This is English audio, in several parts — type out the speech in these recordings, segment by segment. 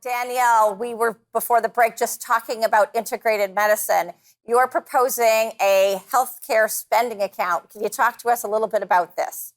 Danielle, we were before the break just talking about integrated medicine. You're proposing a healthcare spending account. Can you talk to us a little bit about this?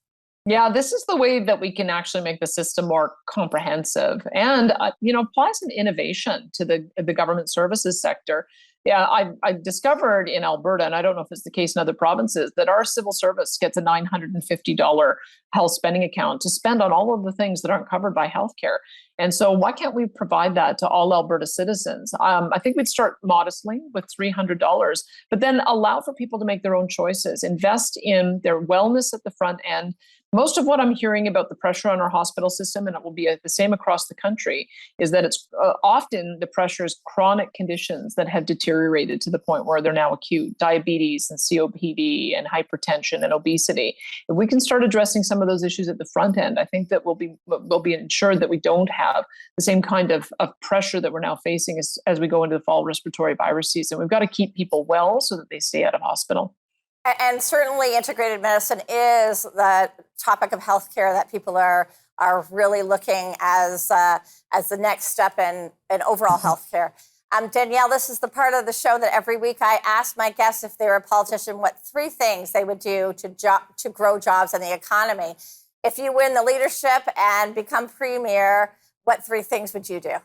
Yeah, this is the way that we can actually make the system more comprehensive and, apply some innovation to the government services sector. Yeah, I discovered in Alberta, and I don't know if it's the case in other provinces, that our civil service gets a $950 health spending account to spend on all of the things that aren't covered by healthcare. And so why can't we provide that to all Alberta citizens? I think we'd start modestly with $300, but then allow for people to make their own choices, invest in their wellness at the front end. Most of what I'm hearing about the pressure on our hospital system, and it will be the same across the country, is that it's often the pressure is chronic conditions that have deteriorated to the point where they're now acute: diabetes and COPD and hypertension and obesity. If we can start addressing some of those issues at the front end, I think that we'll be ensured that we don't have the same kind of pressure that we're now facing as we go into the fall respiratory virus season. We've got to keep people well so that they stay out of hospital. And certainly integrated medicine is the topic of healthcare that people are really looking as the next step in overall healthcare. Danielle, this is the part of the show that every week I ask my guests, if they were a politician, what 3 things they would do to grow jobs and the economy. If you win the leadership and become premier, what 3 things would you do?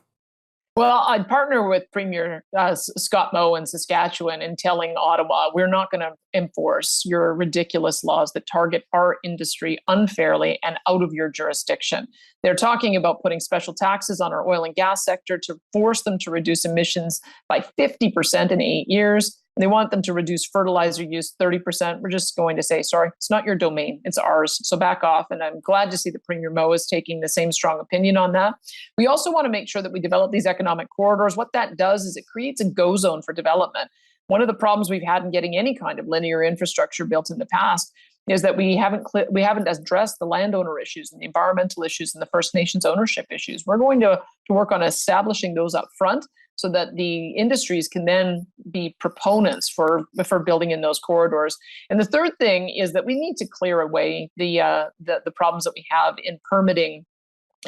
Well, I'd partner with Premier Scott Moe in Saskatchewan in telling Ottawa, we're not going to enforce your ridiculous laws that target our industry unfairly and out of your jurisdiction. They're talking about putting special taxes on our oil and gas sector to force them to reduce emissions by 50% in 8 years. And they want them to reduce fertilizer use 30%. We're just going to say, sorry, it's not your domain, it's ours. So back off. And I'm glad to see that Premier Moe is taking the same strong opinion on that. We also want to make sure that we develop these economic corridors. What that does is it creates a go zone for development. One of the problems we've had in getting any kind of linear infrastructure built in the past is that we haven't addressed the landowner issues and the environmental issues and the First Nations ownership issues. We're going to work on establishing those up front, so that the industries can then be proponents for building in those corridors. And the third thing is that we need to clear away the problems that we have in permitting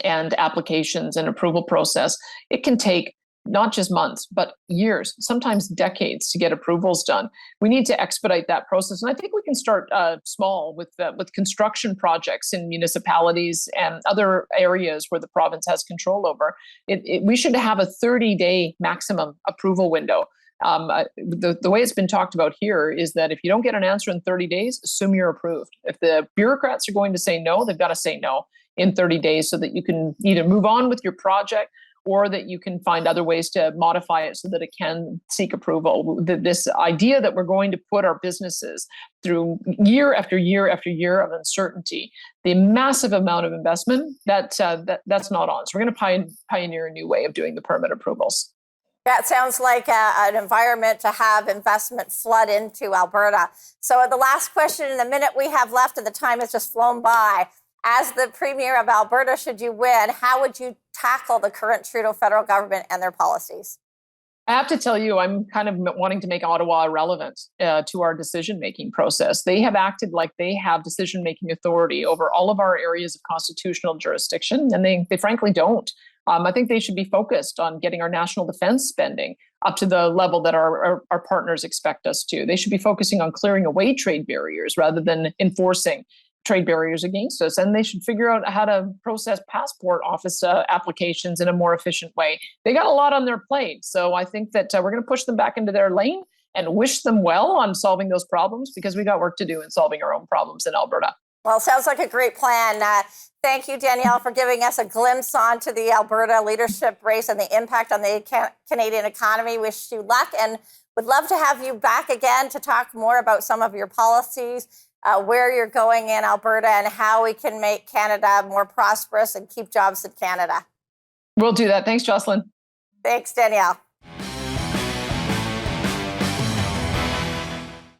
and applications and approval process. It can take not just months, but years, sometimes decades to get approvals done. We need to expedite that process. And I think we can start small with construction projects in municipalities and other areas where the province has control over. We should have a 30-day maximum approval window. The way it's been talked about here is that if you don't get an answer in 30 days, assume you're approved. If the bureaucrats are going to say no, they've got to say no in 30 days so that you can either move on with your project or that you can find other ways to modify it so that it can seek approval. This idea that we're going to put our businesses through year after year after year of uncertainty, the massive amount of investment, that's not on. So we're going to pioneer a new way of doing the permit approvals. That sounds like an environment to have investment flood into Alberta. So the last question in the minute we have left, and the time has just flown by. As the Premier of Alberta, should you win, how would you tackle the current Trudeau federal government and their policies? I have to tell you, I'm kind of wanting to make Ottawa irrelevant to our decision-making process. They have acted like they have decision-making authority over all of our areas of constitutional jurisdiction, and they frankly don't. I think they should be focused on getting our national defense spending up to the level that our partners expect us to. They should be focusing on clearing away trade barriers rather than enforcing trade barriers against us, and they should figure out how to process passport office applications in a more efficient way. They got a lot on their plate, so I think that we're going to push them back into their lane and wish them well on solving those problems, because we got work to do in solving our own problems in Alberta. Well, sounds like a great plan. Thank you, Danielle, for giving us a glimpse onto the Alberta leadership race and the impact on the Canadian economy. Wish you luck and would love to have you back again to talk more about some of your policies, where you're going in Alberta, and how we can make Canada more prosperous and keep jobs in Canada. We'll do that. Thanks, Jocelyn. Thanks, Danielle.